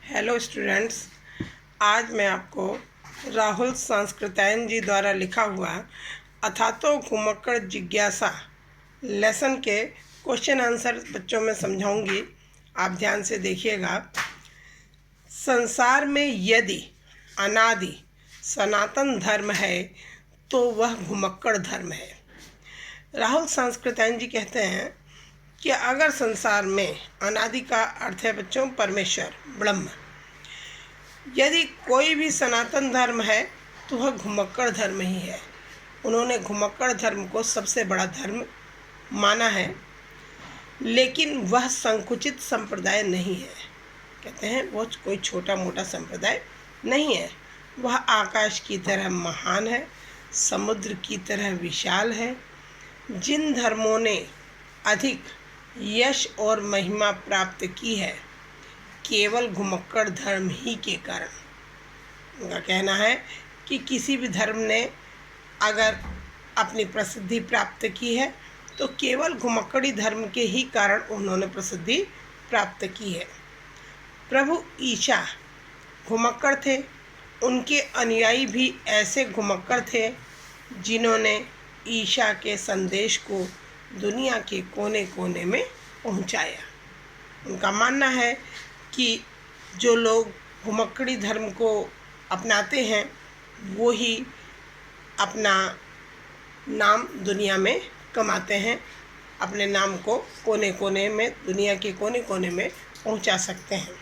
Hello students, आज मैं आपको राहुल सांस्कृत्यायन जी द्वारा लिखा हुआ अथातो घुमक्कड़ जिज्ञासा लेसन के क्वेश्चन आंसर बच्चों में समझाऊंगी। आप ध्यान से देखिएगा। संसार में यदि अनादि सनातन धर्म है तो वह घुमक्कड़ धर्म है। राहुल सांस्कृत्यायन जी कहते हैं कि अगर संसार में अनादि का अर्थ है बच्चों परमेश्वर ब्रह्म, यदि कोई भी सनातन धर्म है तो वह घुमक्कड़ धर्म ही है। उन्होंने घुमक्कड़ धर्म को सबसे बड़ा धर्म माना है, लेकिन वह संकुचित संप्रदाय नहीं है। कहते हैं वो कोई छोटा मोटा संप्रदाय नहीं है। वह आकाश की तरह महान है, समुद्र की तरह विशाल है। जिन धर्मों ने अधिक यश और महिमा प्राप्त की है केवल घुमक्कड़ धर्म ही के कारण। उनका कहना है कि किसी भी धर्म ने अगर अपनी प्रसिद्धि प्राप्त की है तो केवल घुमक्कड़ी धर्म के ही कारण उन्होंने प्रसिद्धि प्राप्त की है। प्रभु ईशा घुमक्कड़ थे, उनके अनुयायी भी ऐसे घुमक्कड़ थे जिन्होंने ईशा के संदेश को दुनिया के कोने कोने में पहुंचाया। उनका मानना है कि जो लोग घुमक्कड़ी धर्म को अपनाते हैं वो ही अपना नाम दुनिया में कमाते हैं, अपने नाम को कोने कोने में दुनिया के कोने कोने में पहुंचा सकते हैं।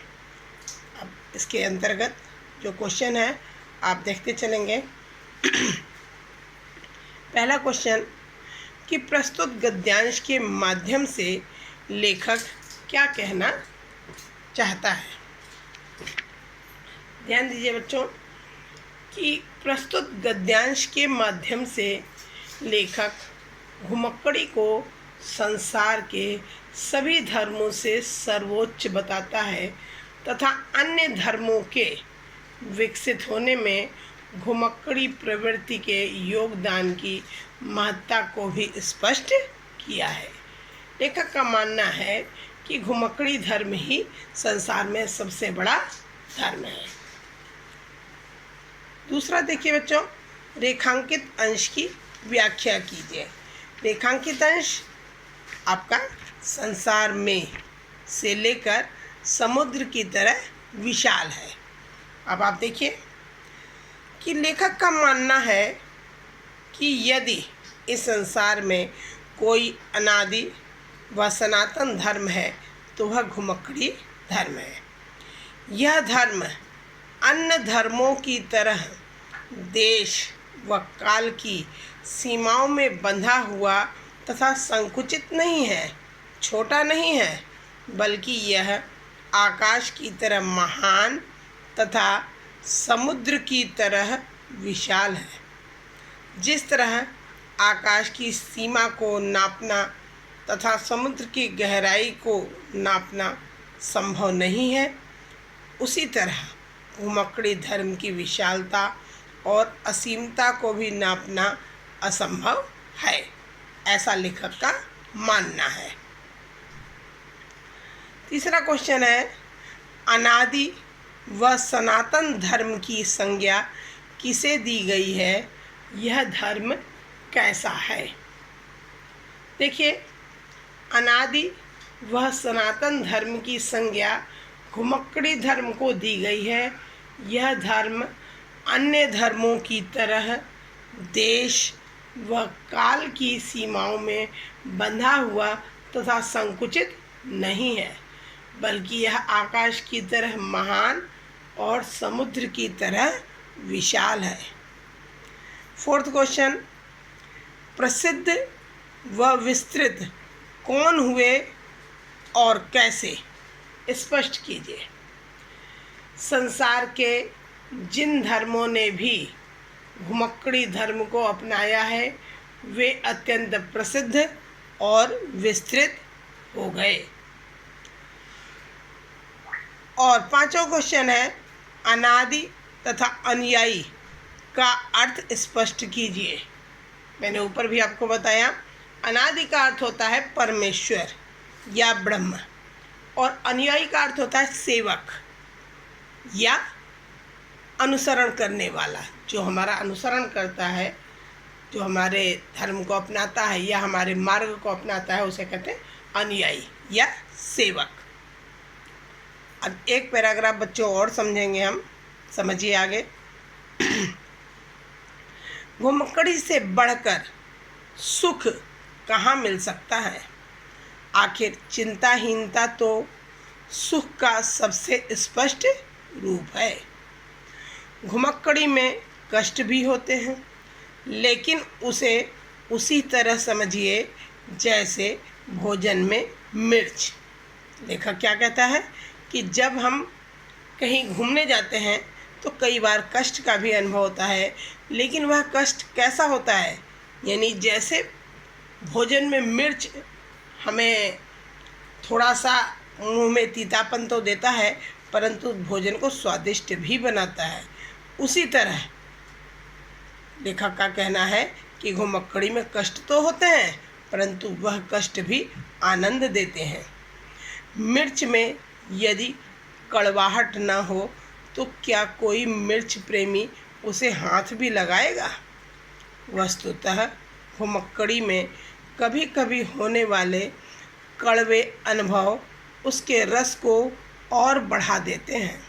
अब इसके अंतर्गत जो क्वेश्चन है आप देखते चलेंगे। पहला क्वेश्चन कि प्रस्तुत गद्यांश के माध्यम से लेखक क्या कहना चाहता है। ध्यान दीजिए बच्चों कि प्रस्तुत गद्यांश के माध्यम से लेखक घुमक्कड़ी को संसार के सभी धर्मों से सर्वोच्च बताता है तथा अन्य धर्मों के विकसित होने में घुमक्कड़ी प्रवृत्ति के योगदान की महत्ता को भी स्पष्ट किया है। लेखक का मानना है कि घुमक्कड़ी धर्म ही संसार में सबसे बड़ा धर्म है। दूसरा देखिए बच्चों, रेखांकित अंश की व्याख्या कीजिए। रेखांकित अंश आपका संसार में से लेकर समुद्र की तरह विशाल है। अब आप देखिए कि लेखक का मानना है कि यदि इस संसार में कोई अनादि व सनातन धर्म है तो वह घुमक्कड़ी धर्म है। यह धर्म अन्य धर्मों की तरह देश व काल की सीमाओं में बंधा हुआ तथा संकुचित नहीं है, छोटा नहीं है, बल्कि यह आकाश की तरह महान तथा समुद्र की तरह विशाल है। जिस तरह आकाश की सीमा को नापना तथा समुद्र की गहराई को नापना संभव नहीं है, उसी तरह घुमक्कड़ी धर्म की विशालता और असीमता को भी नापना असंभव है, ऐसा लेखक का मानना है। तीसरा क्वेश्चन है, अनादि व सनातन धर्म की संज्ञा किसे दी गई है, यह धर्म कैसा है। देखिए, अनादि व सनातन धर्म की संज्ञा घुमक्कड़ी धर्म को दी गई है। यह धर्म अन्य धर्मों की तरह देश व काल की सीमाओं में बंधा हुआ तथा संकुचित नहीं है, बल्कि यह आकाश की तरह महान और समुद्र की तरह विशाल है। फोर्थ क्वेश्चन, प्रसिद्ध व विस्तृत कौन हुए और कैसे, स्पष्ट कीजिए। संसार के जिन धर्मों ने भी घुमक्कड़ी धर्म को अपनाया है वे अत्यंत प्रसिद्ध और विस्तृत हो गए। और पांचवा क्वेश्चन है, अनादि तथा अनुयायी का अर्थ स्पष्ट कीजिए। मैंने ऊपर भी आपको बताया, अनादि का अर्थ होता है परमेश्वर या ब्रह्म और अनुयायी का अर्थ होता है सेवक। या अनुसरण करने वाला, जो हमारा अनुसरण करता है, जो हमारे धर्म को अपनाता है या हमारे मार्ग को अपनाता है, उसे कहते हैं अनुयायी या सेवक। अब एक पैराग्राफ बच्चों और समझेंगे हम, समझिए आगे। घुमक्कड़ी से बढ़कर सुख कहाँ मिल सकता है? आखिर चिंताहीनता तो सुख का सबसे स्पष्ट रूप है। घुमक्कड़ी में कष्ट भी होते हैं, लेकिन उसे उसी तरह समझिए जैसे भोजन में मिर्च। लेखक क्या कहता है कि जब हम कहीं घूमने जाते हैं तो कई बार कष्ट का भी अनुभव होता है, लेकिन वह कष्ट कैसा होता है? यानी जैसे भोजन में मिर्च हमें थोड़ा सा मुंह में तीतापन तो देता है, परंतु भोजन को स्वादिष्ट भी बनाता है। उसी तरह लेखक का कहना है कि घुमक्कड़ी में कष्ट तो होते हैं, परंतु वह कष्ट भी आनंद देते हैं। मिर्च में यदि कड़वाहट न हो तो क्या कोई मिर्च प्रेमी उसे हाथ भी लगाएगा? वस्तुतः घुमक्कड़ी में कभी कभी होने वाले कड़वे अनुभव उसके रस को और बढ़ा देते हैं।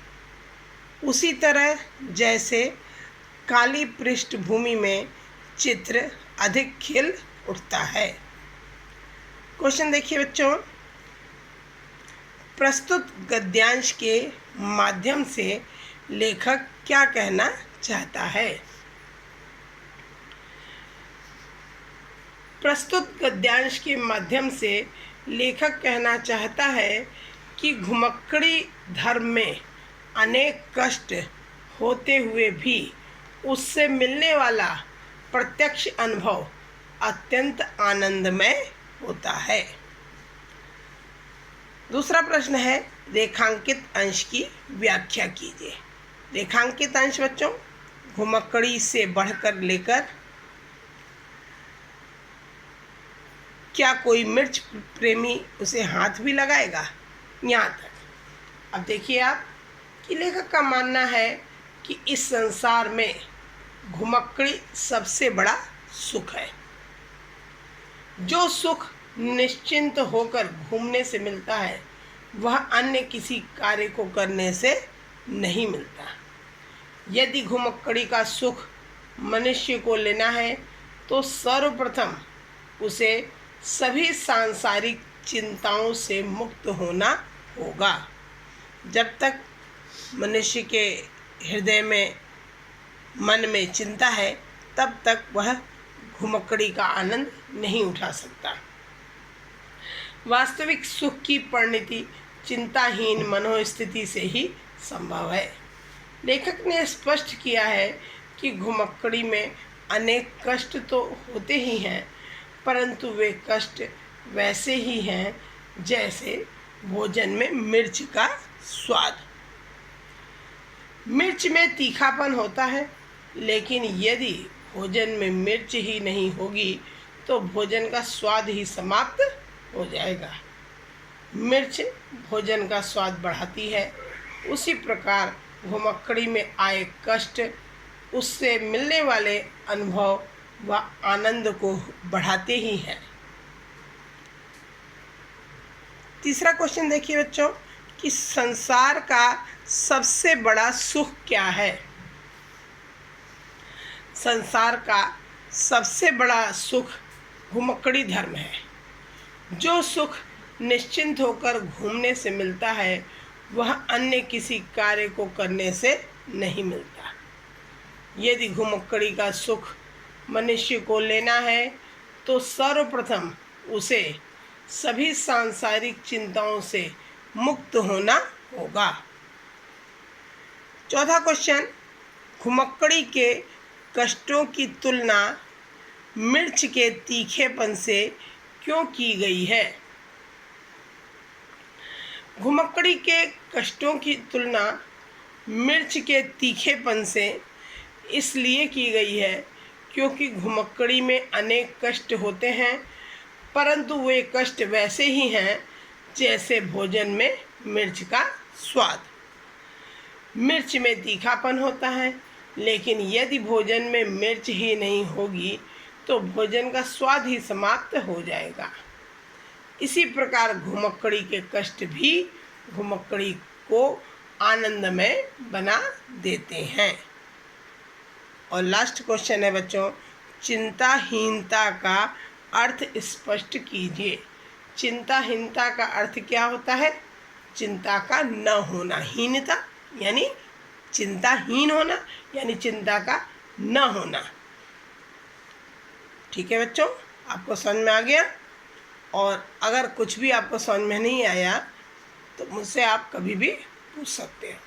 उसी तरह जैसे काली पृष्ठभूमि में चित्र अधिक खिल उठता है। क्वेश्चन देखिए बच्चों, प्रस्तुत गद्यांश के माध्यम से लेखक क्या कहना चाहता है? प्रस्तुत गद्यांश के माध्यम से लेखक कहना चाहता है कि घुमक्कड़ी धर्म में अनेक कष्ट होते हुए भी उससे मिलने वाला प्रत्यक्ष अनुभव अत्यंत आनंदमय होता है। दूसरा प्रश्न है, रेखांकित अंश की व्याख्या कीजिए। रेखांकित अंश बच्चों, घुमक्कड़ी से बढ़कर लेकर क्या कोई मिर्च प्रेमी उसे हाथ भी लगाएगा, यहाँ तक। अब देखिए आप कि लेखक का मानना है कि इस संसार में घुमक्कड़ी सबसे बड़ा सुख है। जो सुख निश्चिंत होकर घूमने से मिलता है, वह अन्य किसी कार्य को करने से नहीं मिलता। यदि घुमक्कड़ी का सुख मनुष्य को लेना है तो सर्वप्रथम उसे सभी सांसारिक चिंताओं से मुक्त होना होगा। जब तक मनुष्य के हृदय में, मन में चिंता है, तब तक वह घुमक्कड़ी का आनंद नहीं उठा सकता। वास्तविक सुख की परिणति चिंताहीन मनोस्थिति से ही संभव है। लेखक ने स्पष्ट किया है कि घुमक्कड़ी में अनेक कष्ट तो होते ही हैं, परंतु वे कष्ट वैसे ही हैं जैसे भोजन में मिर्च का स्वाद। मिर्च में तीखापन होता है, लेकिन यदि भोजन में मिर्च ही नहीं होगी तो भोजन का स्वाद ही समाप्त हो जाएगा। मिर्च भोजन का स्वाद बढ़ाती है, उसी प्रकार घुमक्कड़ी में आए कष्ट उससे मिलने वाले अनुभव व आनंद को बढ़ाते ही हैं। तीसरा क्वेश्चन देखिए बच्चों कि संसार का सबसे बड़ा सुख क्या है? संसार का सबसे बड़ा सुख घुमक्कड़ी धर्म है। जो सुख निश्चिंत होकर घूमने से मिलता है, वह अन्य किसी कार्य को करने से नहीं मिलता। यदि घुमक्कड़ी का सुख मनुष्य को लेना है तो सर्वप्रथम उसे सभी सांसारिक चिंताओं से मुक्त होना होगा। चौथा क्वेश्चन, घुमक्कड़ी के कष्टों की तुलना मिर्च के तीखेपन से क्यों की गई है? घुमक्कड़ी के कष्टों की तुलना मिर्च के तीखेपन से इसलिए की गई है क्योंकि घुमक्कड़ी में अनेक कष्ट होते हैं, परंतु वे कष्ट वैसे ही हैं जैसे भोजन में मिर्च का स्वाद। मिर्च में तीखापन होता है, लेकिन यदि भोजन में मिर्च ही नहीं होगी तो भोजन का स्वाद ही समाप्त हो जाएगा। इसी प्रकार घुमक्कड़ी के कष्ट भी घुमक्कड़ी को आनंदमय बना देते हैं। और लास्ट क्वेश्चन है बच्चों, चिंताहीनता का अर्थ स्पष्ट कीजिए। चिंताहीनता का अर्थ क्या होता है? चिंता का न होना, हीनता यानी चिंताहीन होना यानी चिंता का न होना। ठीक है बच्चों, आपको समझ में आ गया? और अगर कुछ भी आपको समझ में नहीं आया तो मुझसे आप कभी भी पूछ सकते हो।